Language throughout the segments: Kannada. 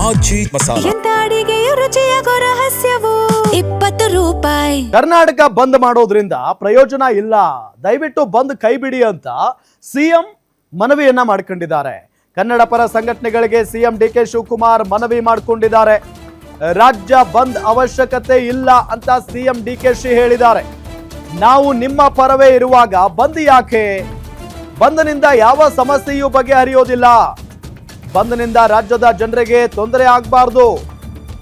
ಆಚಿ ಮಸಾಲ. ಎಂತ ಅಡಿಗೆಯ ರುಚಿಯಾಗೋ ರಹಸ್ಯವು 20 ರೂಪಾಯಿ. ಕರ್ನಾಟಕ ಬಂದ್ ಮಾಡೋದ್ರಿಂದ ಪ್ರಯೋಜನ ಇಲ್ಲ, ದಯವಿಟ್ಟು ಬಂದ್ ಕೈ ಬಿಡಿ ಅಂತ ಸಿಎಂ ಮನವಿಯನ್ನ ಮಾಡಿಕೊಂಡಿದ್ದಾರೆ. ಕನ್ನಡ ಪರ ಸಂಘಟನೆಗಳಿಗೆ ಸಿಎಂ ಡಿ ಕೆ ಶಿವಕುಮಾರ್ ಮನವಿ ಮಾಡಿಕೊಂಡಿದ್ದಾರೆ. ರಾಜ್ಯ ಬಂದ್ ಅವಶ್ಯಕತೆ ಇಲ್ಲ ಅಂತ ಸಿಎಂ ಡಿ ಕೆ ಶಿ ಹೇಳಿದ್ದಾರೆ. ನಾವು ನಿಮ್ಮ ಪರವೇ ಇರುವಾಗ ಬಂದ್ ಯಾಕೆ? ಬಂದ್ನಿಂದ ಯಾವ ಸಮಸ್ಯೆಯೂ ಬಗೆಹರಿಯೋದಿಲ್ಲ. ಬಂದ್ನಿಂದ ರಾಜ್ಯದ ಜನರಿಗೆ ತೊಂದರೆ ಆಗಬಾರ್ದು,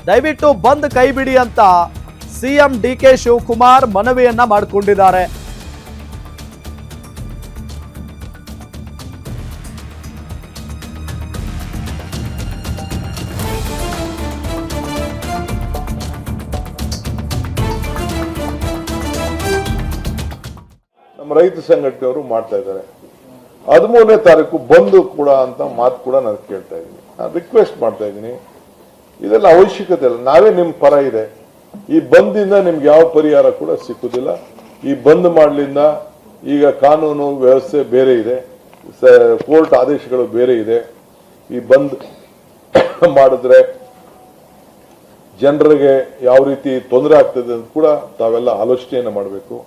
ದಯವಿಟ್ಟು ಬಂದ್ ಕೈ ಬಿಡಿ ಅಂತ ಸಿಎಂ ಡಿ ಕೆ ಶಿವಕುಮಾರ್ ಮನವಿಯನ್ನ ಮಾಡಿಕೊಂಡಿದ್ದಾರೆ. ನಮ್ಮ ರೈತ ಸಂಘಟನೆಯವರು ಮಾಡ್ತಾ ಇದ್ದಾರೆ. 13ನೇ ತಾರೀಕು ಬಂದು ಕೂಡ ಅಂತ ಮಾತು ಕೂಡ ನಾನು ಕೇಳ್ತಾ ಇದ್ದೀನಿ, ನಾನು ರಿಕ್ವೆಸ್ಟ್ ಮಾಡ್ತಾ ಇದ್ದೀನಿ. ಇದೆಲ್ಲ ಅವಶ್ಯಕತೆ ಇಲ್ಲ, ನಾವೇ ನಿಮ್ಮ ಪರ ಇದೆ. ಈ ಬಂದಿಂದ ನಿಮ್ಗೆ ಯಾವ ಪರಿಹಾರ ಕೂಡ ಸಿಕ್ಕುದಿಲ್ಲ. ಈ ಬಂದ್ ಮಾಡ್ಲಿಂದ ಈಗ ಕಾನೂನು ವ್ಯವಸ್ಥೆ ಬೇರೆ ಇದೆ, ಕೋರ್ಟ್ ಆದೇಶಗಳು ಬೇರೆ ಇದೆ. ಈ ಬಂದ್ ಮಾಡಿದ್ರೆ ಜನರಿಗೆ ಯಾವ ರೀತಿ ತೊಂದರೆ ಆಗ್ತದೆ ಅಂತ ಕೂಡ ತಾವೆಲ್ಲ ಆಲೋಚನೆಯನ್ನು ಮಾಡಬೇಕು.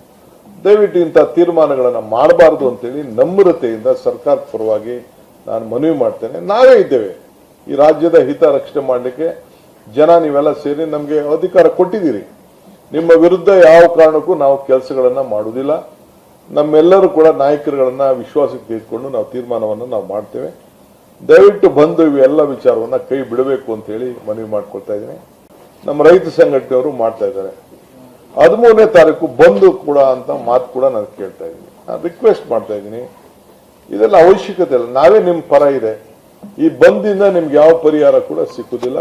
ದಯವಿಟ್ಟು ಇಂಥ ತೀರ್ಮಾನಗಳನ್ನು ಮಾಡಬಾರದು ಅಂತೇಳಿ ನಮ್ರತೆಯಿಂದ ಸರ್ಕಾರದ ಪರವಾಗಿ ನಾನು ಮನವಿ ಮಾಡ್ತೇನೆ. ನಾವೇ ಇದ್ದೇವೆ ಈ ರಾಜ್ಯದ ಹಿತ ರಕ್ಷಣೆ ಮಾಡಲಿಕ್ಕೆ. ಜನ ನೀವೆಲ್ಲ ಸೇರಿ ನಮಗೆ ಅಧಿಕಾರ ಕೊಟ್ಟಿದ್ದೀರಿ. ನಿಮ್ಮ ವಿರುದ್ಧ ಯಾವ ಕಾರಣಕ್ಕೂ ನಾವು ಕೆಲಸಗಳನ್ನ ಮಾಡುವುದಿಲ್ಲ. ನಮ್ಮೆಲ್ಲರೂ ಕೂಡ ನಾಯಕರುಗಳನ್ನ ವಿಶ್ವಾಸಕ್ಕೆ ತೆಗೆದುಕೊಂಡು ನಾವು ತೀರ್ಮಾನವನ್ನು ನಾವು ಮಾಡ್ತೇವೆ. ದಯವಿಟ್ಟು ಬಂದು ಇವೆಲ್ಲ ವಿಚಾರವನ್ನ ಕೈ ಬಿಡಬೇಕು ಅಂತ ಹೇಳಿ ಮನವಿ ಮಾಡ್ಕೊಳ್ತಾ ಇದ್ದೀನಿ. ನಮ್ಮ ರೈತ ಸಂಘಟನೆಯವರು ಮಾಡ್ತಾ ಇದ್ದಾರೆ. 13ನೇ ತಾರೀಕು ಬಂದು ಕೂಡ ಅಂತ ಮಾತು ಕೂಡ ನಾನು ಕೇಳ್ತಾ ಇದ್ದೀನಿ, ನಾನು ರಿಕ್ವೆಸ್ಟ್ ಮಾಡ್ತಾ ಇದ್ದೀನಿ. ಇದೆಲ್ಲ ಅವಶ್ಯಕತೆ ಇಲ್ಲ, ನಾವೇ ನಿಮ್ಮ ಪರ ಇದೆ. ಈ ಬಂದಿಂದ ನಿಮ್ಗೆ ಯಾವ ಪರಿಹಾರ ಕೂಡ ಸಿಕ್ಕುದಿಲ್ಲ.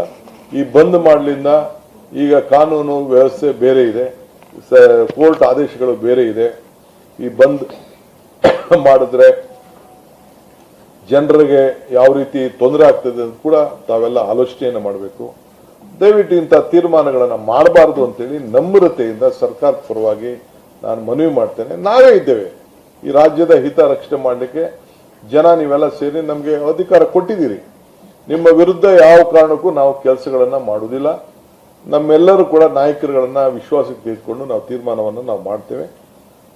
ಈ ಬಂದ್ ಮಾಡ್ಲಿಂದ ಈಗ ಕಾನೂನು ವ್ಯವಸ್ಥೆ ಬೇರೆ ಇದೆ, ಕೋರ್ಟ್ ಆದೇಶಗಳು ಬೇರೆ ಇದೆ. ಈ ಬಂದ್ ಮಾಡಿದ್ರೆ ಜನರಿಗೆ ಯಾವ ರೀತಿ ತೊಂದರೆ ಆಗ್ತದೆ ಅಂತ ಕೂಡ ತಾವೆಲ್ಲ ಆಲೋಚನೆಯನ್ನು ಮಾಡಬೇಕು. ದಯವಿಟ್ಟು ಇಂಥ ತೀರ್ಮಾನಗಳನ್ನು ಮಾಡಬಾರದು ಅಂತೇಳಿ ನಮ್ರತೆಯಿಂದ ಸರ್ಕಾರದ ಪರವಾಗಿ ನಾನು ಮನವಿ ಮಾಡ್ತೇನೆ. ನಾವೇ ಇದ್ದೇವೆ ಈ ರಾಜ್ಯದ ಹಿತ ರಕ್ಷಣೆ ಮಾಡಲಿಕ್ಕೆ. ಜನ ನೀವೆಲ್ಲ ಸೇರಿ ನಮಗೆ ಅಧಿಕಾರ ಕೊಟ್ಟಿದ್ದೀರಿ. ನಿಮ್ಮ ವಿರುದ್ಧ ಯಾವ ಕಾರಣಕ್ಕೂ ನಾವು ಕೆಲಸಗಳನ್ನ ಮಾಡುವುದಿಲ್ಲ. ನಮ್ಮೆಲ್ಲರೂ ಕೂಡ ನಾಯಕರುಗಳನ್ನ ವಿಶ್ವಾಸಕ್ಕೆ ತೆಗೆದುಕೊಂಡು ನಾವು ತೀರ್ಮಾನವನ್ನು ನಾವು ಮಾಡ್ತೇವೆ.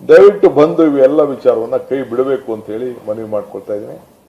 ದಯವಿಟ್ಟು ಬಂದು ಇವೆಲ್ಲ ವಿಚಾರವನ್ನ ಕೈ ಬಿಡಬೇಕು ಅಂತ ಹೇಳಿ ಮನವಿ ಮಾಡ್ಕೊಳ್ತಾ ಇದ್ದೀನಿ.